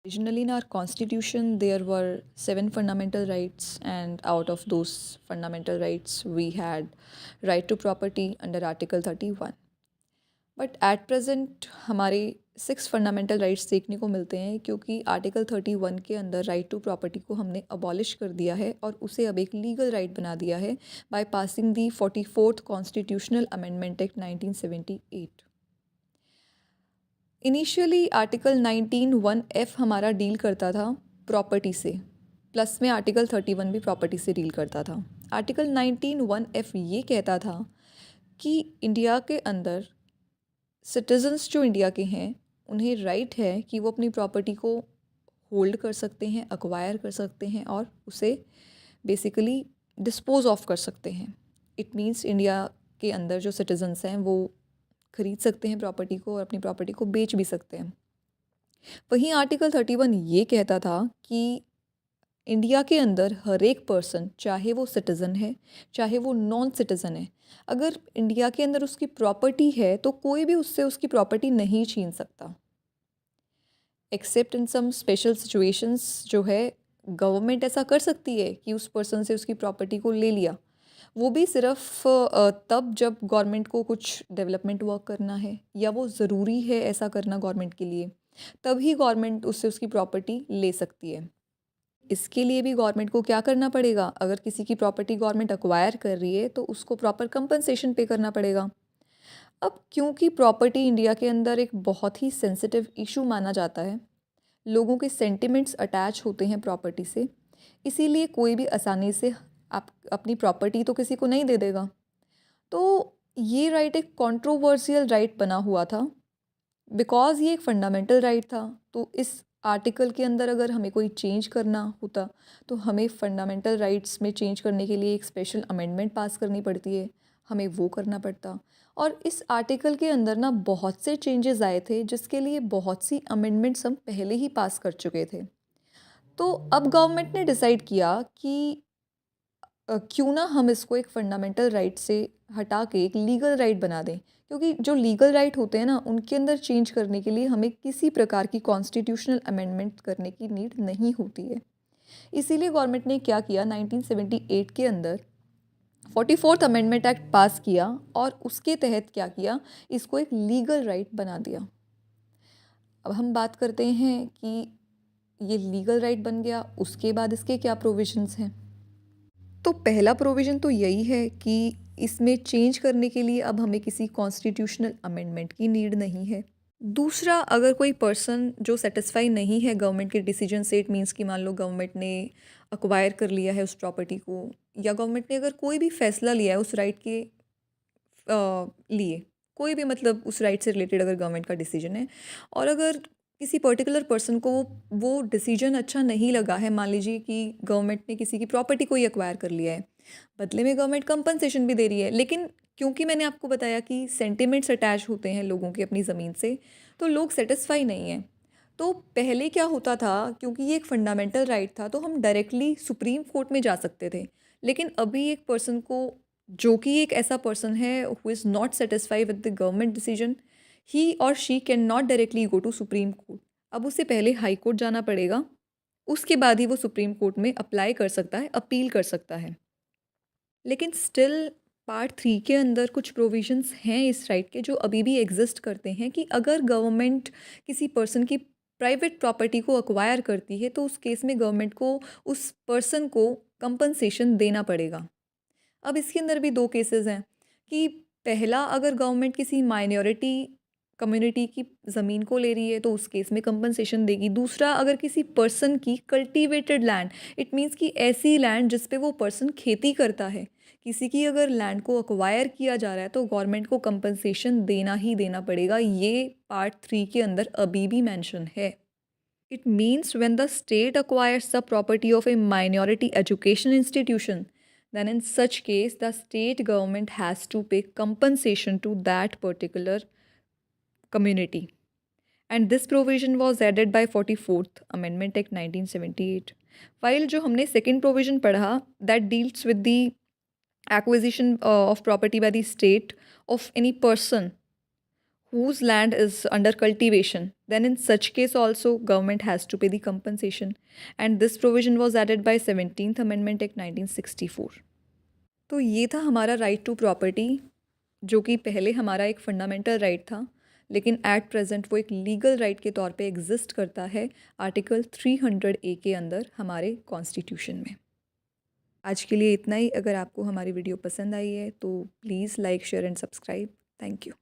Originally, in our constitution, there were seven fundamental rights, and out of those fundamental rights, we had right to property under Article 31. But at present हमारे six fundamental rights देखने को मिलते हैं, क्योंकि article 31 के अंदर right to property को हमने अबॉलिश कर दिया है और उसे अब एक लीगल राइट बना दिया है by passing the 44th constitutional amendment act 1978। Initially article 19(1)(f हमारा डील करता था प्रॉपर्टी से, प्लस में आर्टिकल 31 भी प्रॉपर्टी से डील करता था। आर्टिकल 19(1)(f ये कहता था कि इंडिया के अंदर सिटीजन्स जो इंडिया के हैं उन्हें राइट है कि वो अपनी प्रॉपर्टी को होल्ड कर सकते हैं, अक्वायर कर सकते हैं और उसे बेसिकली डिस्पोज ऑफ कर सकते हैं। इट मीन्स इंडिया के अंदर जो सिटीजन्स हैं वो खरीद सकते हैं प्रॉपर्टी को और अपनी प्रॉपर्टी को बेच भी सकते हैं। वहीं आर्टिकल 31 ये कहता था कि इंडिया के अंदर हर एक पर्सन, चाहे वो सिटीज़न है चाहे वो नॉन सिटीज़न है, अगर इंडिया के अंदर उसकी प्रॉपर्टी है तो कोई भी उससे उसकी प्रॉपर्टी नहीं छीन सकता, except in some special situations. जो है गवर्नमेंट ऐसा कर सकती है कि उस पर्सन से उसकी प्रॉपर्टी को ले लिया, वो भी सिर्फ तब जब गवर्नमेंट को कुछ डेवलपमेंट वर्क करना है या वो ज़रूरी है ऐसा करना गवर्नमेंट के लिए, तभी गवर्नमेंट उससे उसकी प्रॉपर्टी ले सकती है। इसके लिए भी गवर्नमेंट को क्या करना पड़ेगा, अगर किसी की प्रॉपर्टी गवर्नमेंट अक्वायर कर रही है तो उसको प्रॉपर कंपनसेशन पे करना पड़ेगा। अब क्योंकि प्रॉपर्टी इंडिया के अंदर एक बहुत ही सेंसिटिव इशू माना जाता है, लोगों के सेंटिमेंट्स अटैच होते हैं प्रॉपर्टी से, इसीलिए कोई भी आसानी से आप अपनी प्रॉपर्टी तो किसी को नहीं दे देगा। तो ये राइट एक कंट्रोवर्शियल राइट बना हुआ था, बिकॉज़ ये एक फंडामेंटल राइट था। तो इस आर्टिकल के अंदर अगर हमें कोई चेंज करना होता तो हमें फंडामेंटल राइट्स में चेंज करने के लिए एक स्पेशल अमेंडमेंट पास करनी पड़ती है, हमें वो करना पड़ता। और इस आर्टिकल के अंदर ना बहुत से चेंजेस आए थे जिसके लिए बहुत सी अमेंडमेंट्स हम पहले ही पास कर चुके थे। तो अब गवर्नमेंट ने डिसाइड किया कि क्यों ना हम इसको एक फंडामेंटल राइट से हटा के एक लीगल राइट बना दें, क्योंकि जो लीगल राइट होते हैं ना उनके अंदर चेंज करने के लिए हमें किसी प्रकार की कॉन्स्टिट्यूशनल अमेंडमेंट करने की नीड नहीं होती है। इसीलिए गवर्नमेंट ने क्या किया, 1978 के अंदर 44th अमेंडमेंट एक्ट पास किया और उसके तहत क्या किया, इसको एक लीगल राइट बना दिया। अब हम बात करते हैं कि ये लीगल राइट बन गया, उसके बाद इसके क्या प्रोविजंस हैं। तो पहला प्रोविज़न तो यही है कि इसमें चेंज करने के लिए अब हमें किसी कॉन्स्टिट्यूशनल अमेंडमेंट की नीड नहीं है। दूसरा, अगर कोई पर्सन जो सेटिस्फाई नहीं है गवर्नमेंट के डिसीजन से, इट मीन्स कि मान लो गवर्नमेंट ने अक्वायर कर लिया है उस प्रॉपर्टी को, या गवर्नमेंट ने अगर कोई भी फैसला लिया है उस राइट के लिए, कोई भी मतलब उस राइट से रिलेटेड अगर गवर्नमेंट का डिसीजन है, और अगर किसी पर्टिकुलर पर्सन को वो डिसीजन अच्छा नहीं लगा है, मान लीजिए कि गवर्नमेंट ने किसी की प्रॉपर्टी को ही एक्वायर कर लिया है, बदले में गवर्नमेंट कंपनसेशन भी दे रही है, लेकिन क्योंकि मैंने आपको बताया कि सेंटिमेंट्स अटैच होते हैं लोगों के अपनी ज़मीन से, तो लोग सेटिस्फाई नहीं हैं। तो पहले क्या होता था, क्योंकि ये एक फंडामेंटल राइट था तो हम डायरेक्टली सुप्रीम कोर्ट में जा सकते थे, लेकिन अभी एक पर्सन को, जो कि एक ऐसा पर्सन है who is not satisfy with the government decision, he और she can not directly go to supreme court. अब उसे पहले हाई कोर्ट जाना पड़ेगा, उसके बाद ही वो सुप्रीम कोर्ट में अप्लाई कर सकता है, अपील कर सकता है। लेकिन स्टिल पार्ट 3 के अंदर कुछ प्रोविजंस हैं इस राइट के जो अभी भी एग्जिस्ट करते हैं, कि अगर गवर्नमेंट किसी पर्सन की प्राइवेट प्रॉपर्टी को अक्वायर करती है तो उस केस में गवर्नमेंट को उस पर्सन को कंपनसेशन देना पड़ेगा। अब इसके अंदर भी दो केसेस हैं, कि पहला, अगर गवर्नमेंट किसी माइनॉरिटी कम्युनिटी की ज़मीन को ले रही है तो उस केस में कंपनसेशन देगी। दूसरा, अगर किसी पर्सन की कल्टीवेटेड लैंड, इट मीन्स कि ऐसी लैंड जिस पे वो पर्सन खेती करता है, किसी की अगर लैंड को अक्वायर किया जा रहा है तो गवर्नमेंट को कंपनसेशन देना ही देना पड़ेगा। ये पार्ट 3 के अंदर अभी भी मेंशन है। It means when the state acquires the property of a minority education institution, then in such case the state government has to pay compensation to that particular community. And this provision was added by 44th Amendment Act 1978. While जो हमने second provision पढ़ा, that deals with the acquisition of property by the state of any person whose land is under cultivation, then in such case also government has to pay the compensation, and this provision was added by 17th Amendment Act 1964. तो ये था हमारा right to property, जो कि पहले हमारा एक fundamental right था, लेकिन एट प्रेजेंट वो एक लीगल राइट के तौर पे एग्जिस्ट करता है आर्टिकल 300A के अंदर हमारे कॉन्स्टिट्यूशन में। आज के लिए इतना ही। अगर आपको हमारी वीडियो पसंद आई है तो please like, share and subscribe. Thank you.